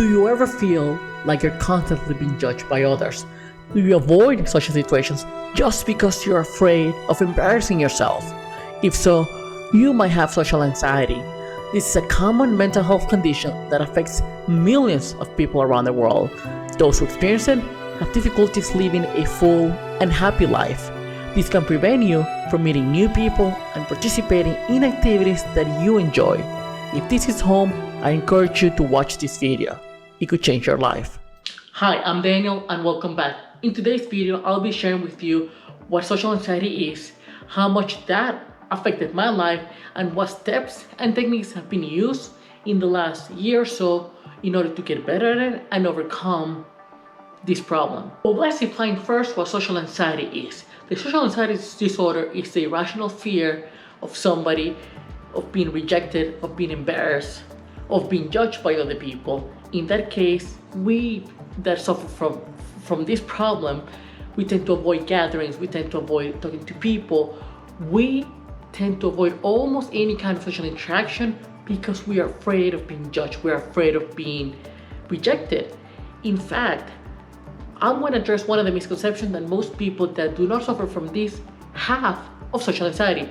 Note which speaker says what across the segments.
Speaker 1: Do you ever feel like you're constantly being judged by others? Do you avoid social situations just because you're afraid of embarrassing yourself? If so, you might have social anxiety. This is a common mental health condition that affects millions of people around the world. Those who experience it have difficulties living a full and happy life. This can prevent you from meeting new people and participating in activities that you enjoy. If this is home, I encourage you to watch this video. It could change your life. Hi, I'm Daniel and welcome back. In today's video, I'll be sharing with you what social anxiety is, how much that affected my life, and what steps and techniques have been used in the last year or so in order to get better at it and overcome this problem. Well, let's define first what social anxiety is. The social anxiety disorder is the irrational fear of somebody, of being rejected, of being embarrassed, of being judged by other people. In that case, we that suffer from this problem, we tend to avoid gatherings, we tend to avoid talking to people, we tend to avoid almost any kind of social interaction because we are afraid of being judged, we're afraid of being rejected. In fact, I'm going to address one of the misconceptions that most people that do not suffer from this have of social anxiety.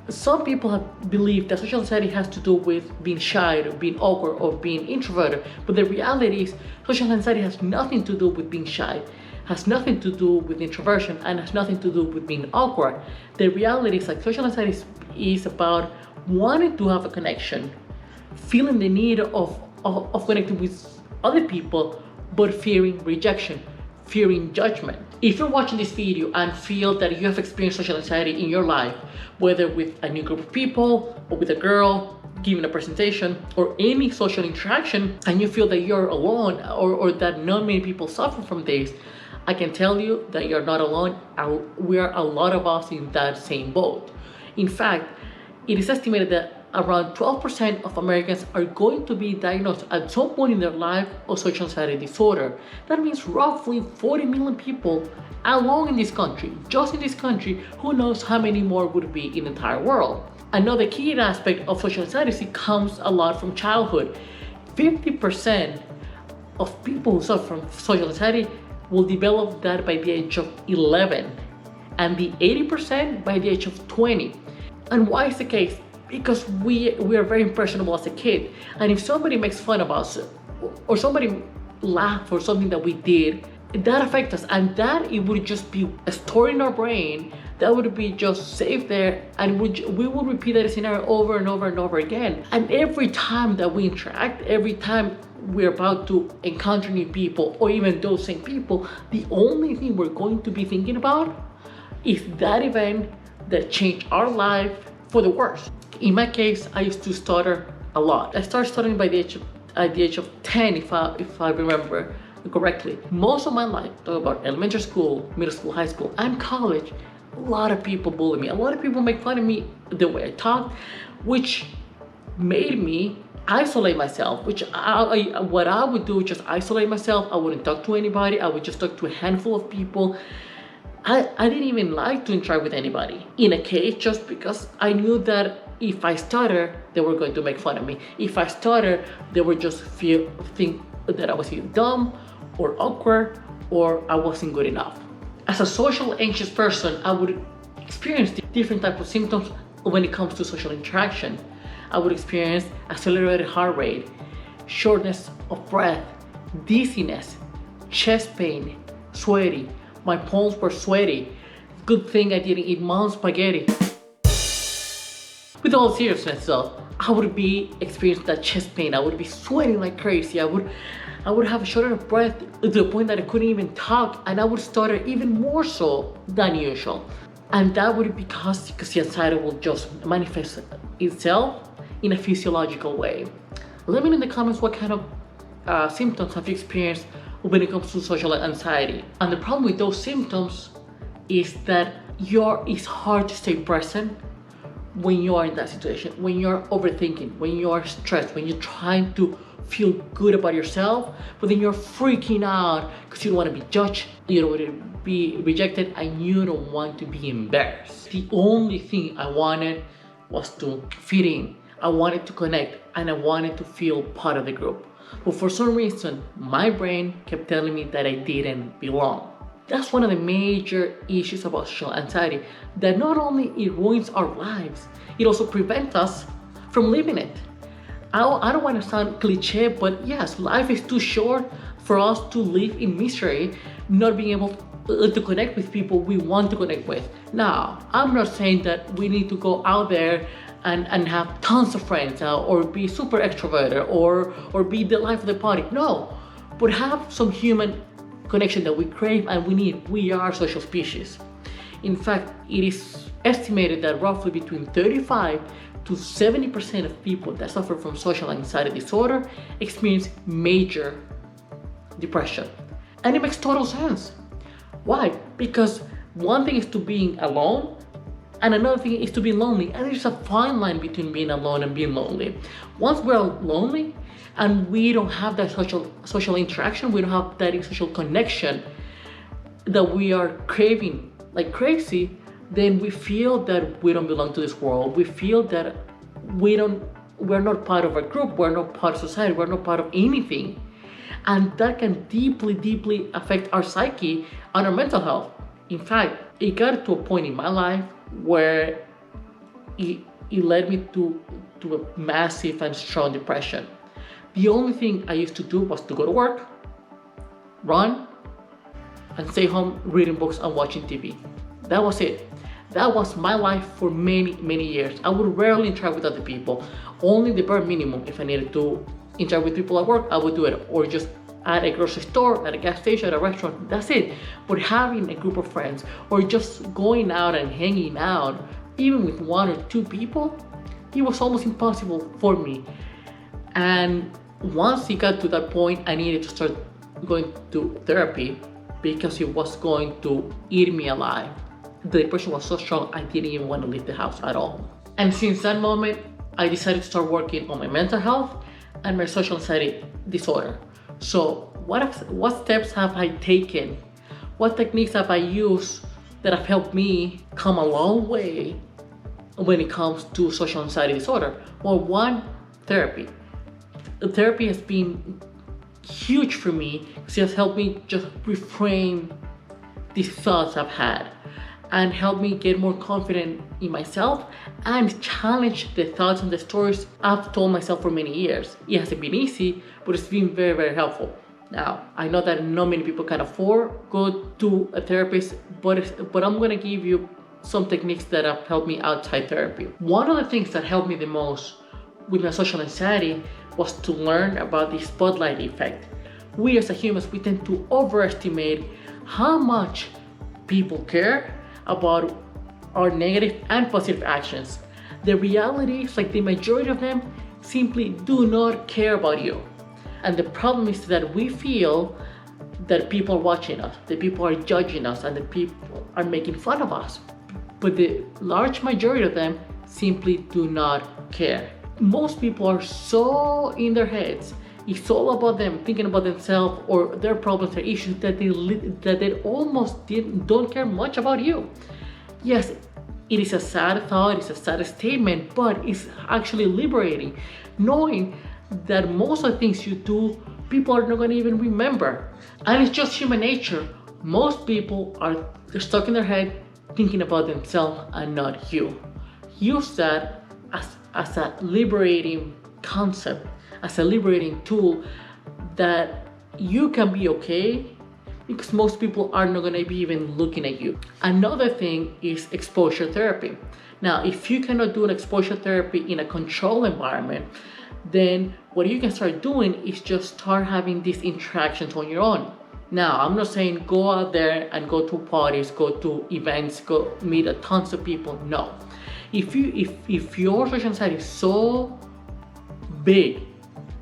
Speaker 1: Some people have believed that social anxiety has to do with being shy or being awkward or being introverted, but the reality is social anxiety has nothing to do with being shy, has nothing to do with introversion, and has nothing to do with being awkward. The reality is like social anxiety is about wanting to have a connection, feeling the need of connecting with other people, but fearing rejection, fearing judgment. If you're watching this video and feel that you have experienced social anxiety in your life, whether with a new group of people or with a girl giving a presentation or any social interaction, and you feel that you're alone or that not many people suffer from this, I can tell you that you're not alone. We are a lot of us in that same boat. In fact, it is estimated that around 12% of Americans are going to be diagnosed at some point in their life of social anxiety disorder. That means roughly 40 million people alone in this country, just in this country, who knows how many more would be in the entire world. Another key aspect of social anxiety comes a lot from childhood. 50% of people who suffer from social anxiety will develop that by the age of 11, and the 80% by the age of 20. And why is the case? Because we are very impressionable as a kid, and if somebody makes fun of us or somebody laughs for something that we did, that affects us, and that it would just be stored in our brain, that would be just saved there, and we would repeat that scenario over and over and over again. And every time that we interact, every time we're about to encounter new people or even those same people, the only thing we're going to be thinking about is that event that changed our life for the worse. In my case, I used to stutter a lot. I started stuttering at the age of 10, if I remember correctly. Most of my life, talk about elementary school, middle school, high school, and college, a lot of people bully me. A lot of people make fun of me, the way I talk, which made me isolate myself, what I would do is just isolate myself. I wouldn't talk to anybody. I would just talk to a handful of people. I didn't even like to interact with anybody in a case, just because I knew that if I stutter, they were going to make fun of me. If I stutter, they would just think that I was either dumb or awkward or I wasn't good enough. As a social anxious person, I would experience different types of symptoms when it comes to social interaction. I would experience accelerated heart rate, shortness of breath, dizziness, chest pain, sweaty. My palms were sweaty. Good thing I didn't eat mom's spaghetti. With all seriousness though, I would be experiencing that chest pain. I would be sweating like crazy. I would have a shortness of breath to the point that I couldn't even talk, and I would stutter even more so than usual. And that would be because the anxiety will just manifest itself in a physiological way. Let me know in the comments what kind of symptoms have you experienced when it comes to social anxiety. And the problem with those symptoms is that it's hard to stay present when you are in that situation, when you're overthinking, when you are stressed, when you're trying to feel good about yourself, but then you're freaking out because you don't want to be judged, you don't want to be rejected, and you don't want to be embarrassed. The only thing I wanted was to fit in. I wanted to connect, and I wanted to feel part of the group. But for some reason, my brain kept telling me that I didn't belong. That's one of the major issues about social anxiety, that not only it ruins our lives, it also prevents us from living it. I don't want to sound cliche, but yes, life is too short for us to live in misery, not being able to connect with people we want to connect with. Now, I'm not saying that we need to go out there and have tons of friends or be super extroverted or be the life of the party. No, but have some human connection that we crave and we need. We are social species. In fact, it is estimated that roughly between 35 to 70% of people that suffer from social anxiety disorder experience major depression. And it makes total sense. Why? Because one thing is to being alone and another thing is to be lonely. And there's a fine line between being alone and being lonely. Once we're lonely and we don't have that social interaction, we don't have that social connection that we are craving like crazy, then we feel that we don't belong to this world. We feel that we're not part of a group, we're not part of society, we're not part of anything. And that can deeply, deeply affect our psyche and our mental health. In fact, it got to a point in my life where it led me to a massive and strong depression. The only thing I used to do was to go to work, run, and stay home reading books and watching TV. That was it. That was my life for many, many years. I would rarely interact with other people, only the bare minimum. If I needed to interact with people at work, I would do it, or just at a grocery store, at a gas station, at a restaurant, that's it. But having a group of friends or just going out and hanging out, even with one or two people, it was almost impossible for me. And once it got to that point, I needed to start going to therapy because it was going to eat me alive. The depression was so strong, I didn't even want to leave the house at all. And since that moment, I decided to start working on my mental health and my social anxiety disorder. So what steps have I taken? What techniques have I used that have helped me come a long way when it comes to social anxiety disorder? Well, one, therapy. Therapy has been huge for me because it has helped me just reframe these thoughts I've had and help me get more confident in myself and challenge the thoughts and the stories I've told myself for many years. It hasn't been easy, but it's been very, very helpful. Now, I know that not many people can afford go to a therapist, but I'm gonna give you some techniques that have helped me outside therapy. One of the things that helped me the most with my social anxiety was to learn about the spotlight effect. We as humans, we tend to overestimate how much people care about our negative and positive actions. The reality is like the majority of them simply do not care about you. And the problem is that we feel that people are watching us, that people are judging us, and that people are making fun of us. But the large majority of them simply do not care. Most people are so in their heads. It's all about them, thinking about themselves or their problems, their issues, that they almost don't care much about you. Yes, it is a sad thought, it's a sad statement, but it's actually liberating, knowing that most of the things you do, people are not going to even remember. And it's just human nature. Most people they're stuck in their head thinking about themselves and not you. Use that as a liberating concept, as a liberating tool that you can be okay because most people are not going to be even looking at you. Another thing is exposure therapy. Now, if you cannot do an exposure therapy in a controlled environment, then what you can start doing is just start having these interactions on your own. Now, I'm not saying go out there and go to parties, go to events, go meet tons of people. No. If your social anxiety is so big,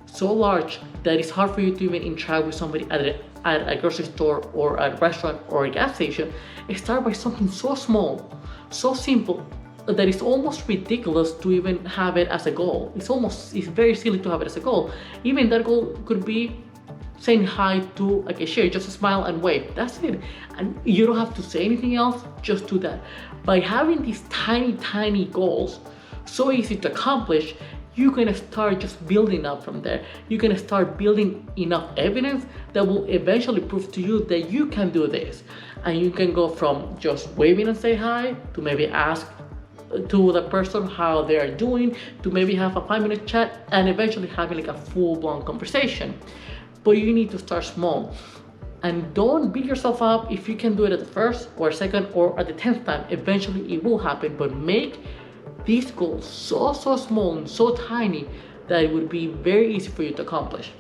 Speaker 1: so large, that it's hard for you to even interact with somebody at a grocery store or at a restaurant or a gas station, start by something so small, so simple, that it's almost ridiculous to even have it as a goal. It's very silly to have it as a goal. Even that goal could be saying hi to a cashier, just a smile and wave. That's it. And you don't have to say anything else, just do that. By having these tiny, tiny goals, so easy to accomplish, you're gonna start just building up from there. You're gonna start building enough evidence that will eventually prove to you that you can do this. And you can go from just waving and say hi to maybe ask to the person how they are doing, to maybe have a 5-minute chat, and eventually having like a full-blown conversation. But you need to start small. And don't beat yourself up if you can do it at the first or second or at the 10th time. Eventually it will happen, but make these goals so small and so tiny that it would be very easy for you to accomplish.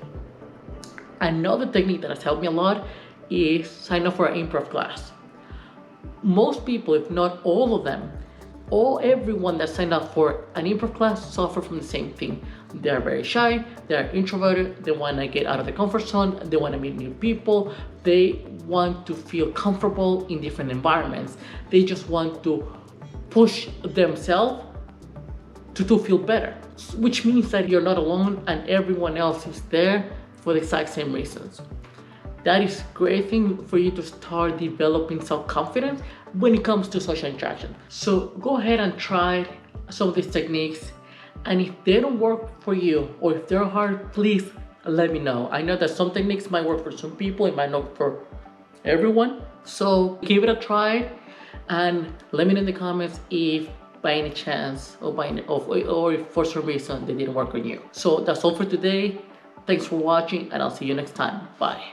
Speaker 1: Another technique that has helped me a lot is sign up for an improv class. Most people, if not all of them, everyone that signed up for an improv class suffer from the same thing. They're very shy, they're introverted, they want to get out of their comfort zone, they want to meet new people, they want to feel comfortable in different environments. They just want to push themselves to feel better, which means that you're not alone and everyone else is there for the exact same reasons. That is a great thing for you to start developing self-confidence when it comes to social interaction. So go ahead and try some of these techniques, and if they don't work for you or if they're hard, please let me know. I know that some techniques might work for some people, it might not work for everyone. So give it a try and let me know in the comments if by any chance or if for some reason they didn't work on you. So that's all for today. Thanks for watching and I'll see you next time. Bye.